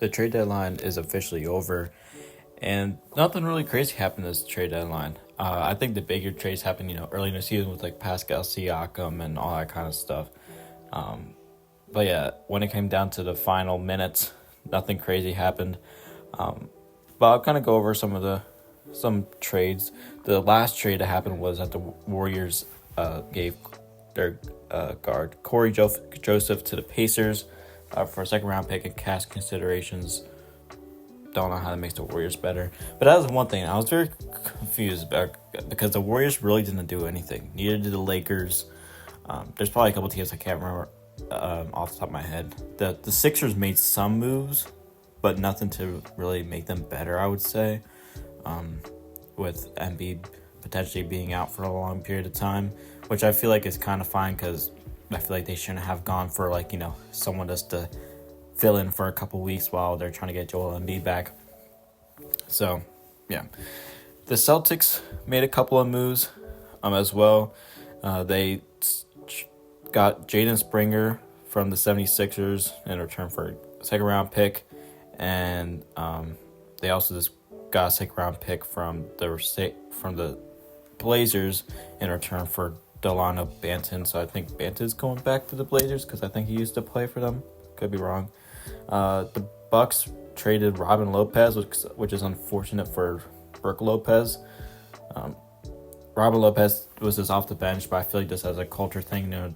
the trade deadline is officially over, and nothing really crazy happened this trade deadline. I think the bigger trades happened, early in the season with like Pascal Siakam and all that kind of stuff. But yeah, when it came down to the final minutes, nothing crazy happened. But I'll kind of go over some trades. The last trade that happened was that the Warriors gave their guard Corey Joseph to the Pacers for a second round pick and cash considerations. Don't know how that makes the Warriors better, but that was one thing I was very confused about, because the Warriors really didn't do anything. Neither did the Lakers. There's probably a couple teams I can't remember off the top of my head. The Sixers made some moves, but nothing to really make them better, I would say. With Embiid potentially being out for a long period of time, which I feel like is kind of fine, because I feel like they shouldn't have gone for someone just to fill in for a couple weeks while they're trying to get Joel Embiid back. So, yeah. The Celtics made a couple of moves as well. They got Jaden Springer from the 76ers in return for a second round pick, and they also just got a second round pick from the Blazers in return for Delano Banton. So I think Banton's going back to the Blazers, because I think he used to play for them. Could be wrong. The Bucks traded Robin Lopez, which is unfortunate for Brook Lopez. Robin Lopez was just off the bench, but I feel like this as a culture thing,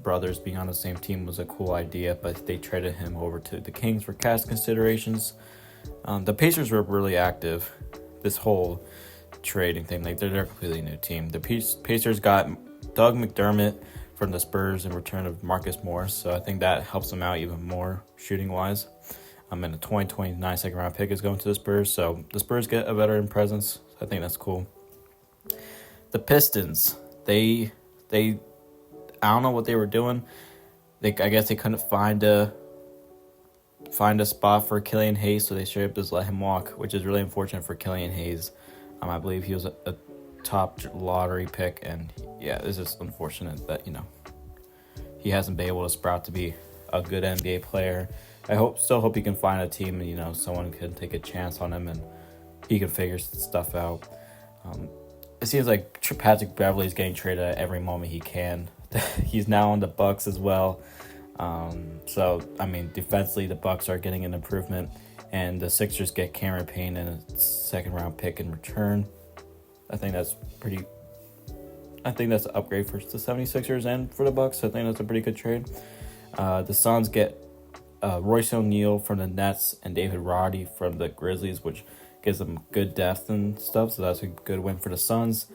brothers being on the same team was a cool idea, but they traded him over to the Kings for cash considerations. The Pacers were really active this whole trading thing. They're a completely new team. The Pacers got Doug McDermott from the Spurs in return of Marcus Morris, so I think that helps them out even more shooting wise. And the 2029 second round pick is going to the Spurs, so the Spurs get a veteran presence. I think that's cool. The Pistons, they I don't know what they were doing. I guess they couldn't find a spot for Killian Hayes, so they straight up just let him walk, which is really unfortunate for Killian Hayes. I believe he was a top lottery pick, and yeah, it's just unfortunate that he hasn't been able to sprout to be a good NBA player. I still hope he can find a team and someone can take a chance on him and he can figure stuff out. It seems like Patrick Beverley is getting traded at every moment he can. He's now on the Bucks as well. So defensively the Bucks are getting an improvement, and the Sixers get Cameron Payne and a second round pick in return. I think that's an upgrade for the 76ers and for the Bucks. I think that's a pretty good trade. The Suns get Royce O'Neal from the Nets and David Roddy from the Grizzlies, which gives them good depth and stuff. So that's a good win for the Suns.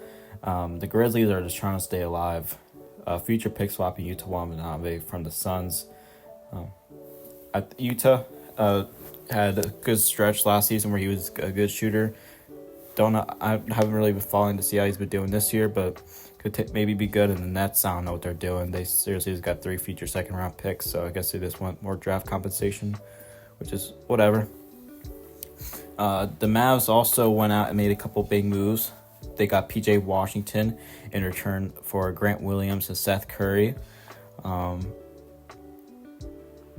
The Grizzlies are just trying to stay alive. Future pick swapping Yuta Watanabe from the Suns. Utah had a good stretch last season where he was a good shooter. I haven't really been following to see how he's been doing this year, but could maybe be good. And the Nets, I don't know what they're doing. They seriously just got 3 future second round picks, so I guess they just want more draft compensation, which is whatever. The Mavs also went out and made a couple big moves. They got PJ Washington in return for Grant Williams and Seth Curry. And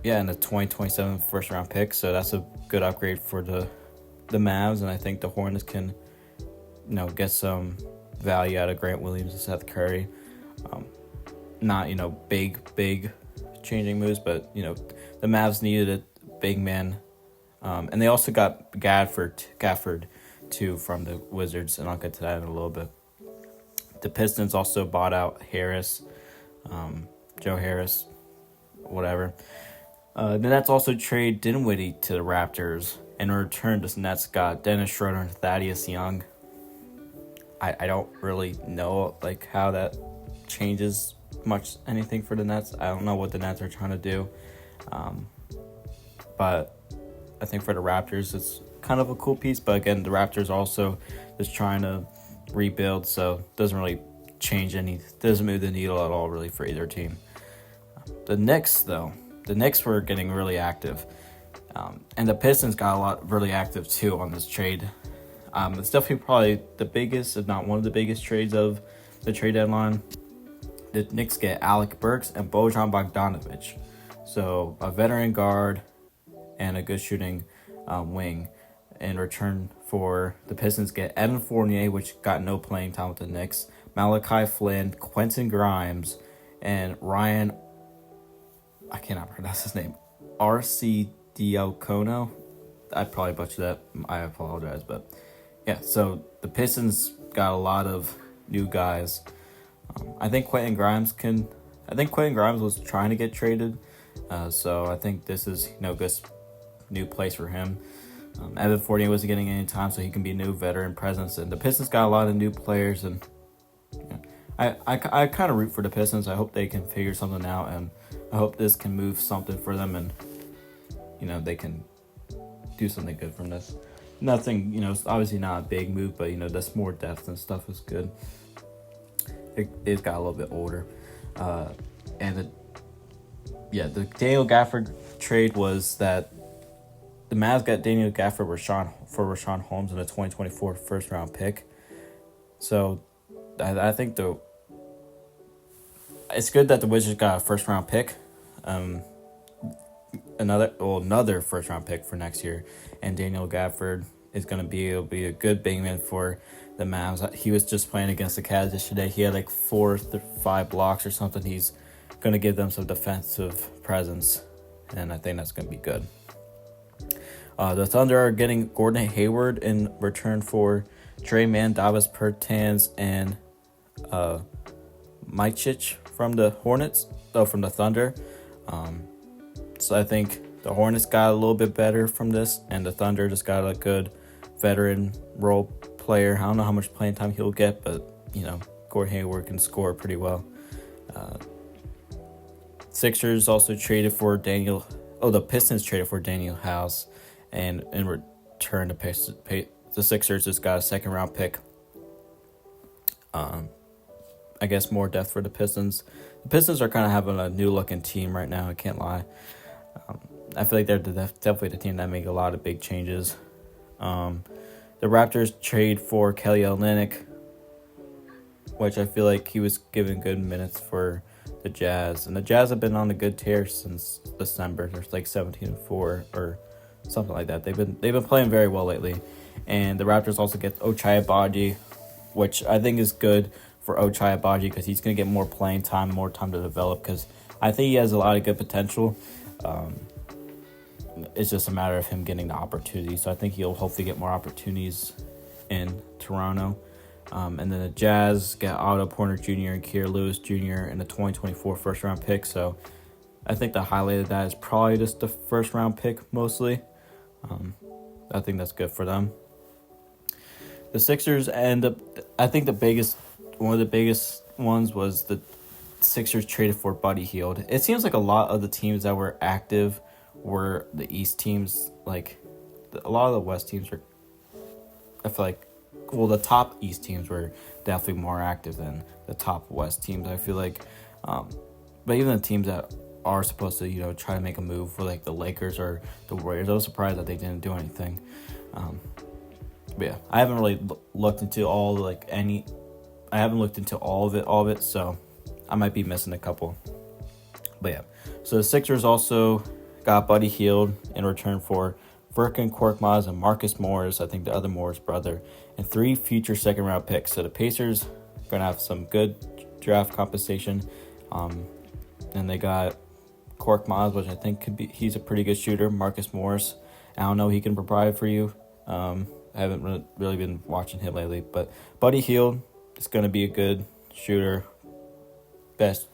the 2027 first round pick, so that's a good upgrade for the Mavs, and I think the Hornets can get some value out of Grant Williams and Seth Curry. Not big changing moves, but the Mavs needed a big man, and they also got Gafford too from the Wizards, and I'll get to that in a little bit. The Pistons also bought out Harris, Joe Harris, whatever. The Nets also trade Dinwiddie to the Raptors. In return, the Nets got Dennis Schroeder and Thaddeus Young. I don't really know how that changes much anything for the Nets. I don't know what the Nets are trying to do. But I think for the Raptors, it's kind of a cool piece. But again, the Raptors also just trying to rebuild, so it doesn't really doesn't move the needle at all really for either team. The Knicks, though. The Knicks were getting really active. And the Pistons got really active too on this trade. It's definitely probably the biggest, if not one of the biggest trades of the trade deadline. The Knicks get Alec Burks and Bojan Bogdanovic. So a veteran guard and a good shooting wing. In return for the Pistons get Evan Fournier, which got no playing time with the Knicks, Malachi Flynn, Quentin Grimes, and Ryan, I cannot pronounce his name, R.C. Diacono. I probably butchered that. I apologize, but yeah. So the Pistons got a lot of new guys. I think Quentin Grimes was trying to get traded, so I think this is good new place for him. Evan Fournier wasn't getting any time, so he can be a new veteran presence. And the Pistons got a lot of new players, and I kind of root for the Pistons. I hope they can figure something out, and I hope this can move something for them, and they can do something good from this. Nothing, it's obviously not a big move, but that's more depth and stuff is good. It's got a little bit older, and the Daniel Gafford trade was that the Mavs got Daniel Gafford for Rashawn Holmes in a 2024 first round pick. So I think it's good that the Wizards got a first round pick, another first round pick for next year, and Daniel Gafford is going to be a good big man for the Mavs. He was just playing against the Cavs yesterday. He had like 4 or 5 blocks or something. He's going to give them some defensive presence, and I think that's going to be good. The Thunder are getting Gordon Hayward in return for Trey Mann, Davis Bertans, and Micic from the from the Thunder. So I think the Hornets got a little bit better from this, and the Thunder just got a good veteran role player. I don't know how much playing time he'll get, but Gordon Hayward can score pretty well. Sixers also traded for the Pistons traded for Daniel House, and in return the Sixers just got a second round pick. I guess more depth for the Pistons. The Pistons are kind of having a new looking team right now, I can't lie. I feel like they're definitely the team that make a lot of big changes. The Raptors trade for Kelly Olynyk, which I feel like he was given good minutes for the Jazz. And the Jazz have been on a good tear since December. They're like 17-4 or something like that. They've been playing very well lately. And the Raptors also get Ochai Agbaji, which I think is good for Ochai Agbaji because he's going to get more playing time, more time to develop, because I think he has a lot of good potential. It's just a matter of him getting the opportunity. So I think he'll hopefully get more opportunities in Toronto. And then the Jazz got Otto Porter Jr. and Kira Lewis Jr. in the 2024 first-round pick. So I think the highlight of that is probably just the first-round pick mostly. I think that's good for them. The Sixers end up, I think one of the biggest ones was the Sixers traded for Buddy Hield. It seems like a lot of the teams that were active were the East teams. Like a lot of the West teams were, I feel like, the top East teams were definitely more active than the top West teams, I feel like. But even the teams that are supposed to, try to make a move for like the Lakers or the Warriors, I was surprised that they didn't do anything. But yeah, I haven't really looked into all of it, so I might be missing a couple. But yeah, so the Sixers also got Buddy Hield in return for Furkan Korkmaz and Marcus Morris, I think the other Morris brother, and 3 future second-round picks. So the Pacers are going to have some good draft compensation. And they got Korkmaz, which I think he's a pretty good shooter. Marcus Morris, I don't know, he can provide for you. I haven't really been watching him lately, but Buddy Hield is going to be a good shooter,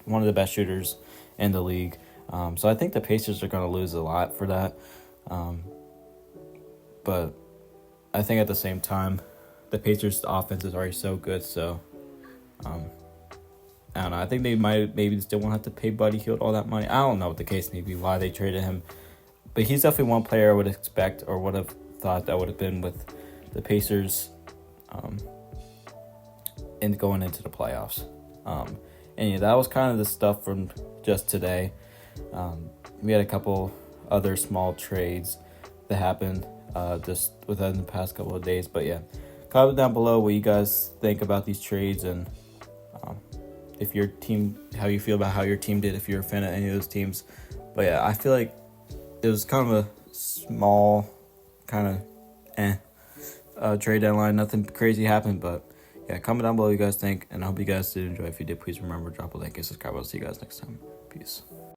one of the best shooters in the league. So I think the Pacers are going to lose a lot for that. But I think at the same time, the Pacers' offense is already so good, so I don't know. I think they maybe still won't have to pay Buddy Hield all that money. I don't know what the case may be, why they traded him. But he's definitely one player I would expect or would have thought that would have been with the Pacers and going into the playoffs. And yeah, that was kind of the stuff from just today. We had a couple other small trades that happened just within the past couple of days. But yeah, comment down below what you guys think about these trades and if your team, how you feel about how your team did, if you're a fan of any of those teams. But yeah, I feel like it was kind of a small, kind of trade deadline. Nothing crazy happened, but yeah, comment down below what you guys think, and I hope you guys did enjoy. If you did, please remember, drop a like and subscribe. I'll see you guys next time. Peace.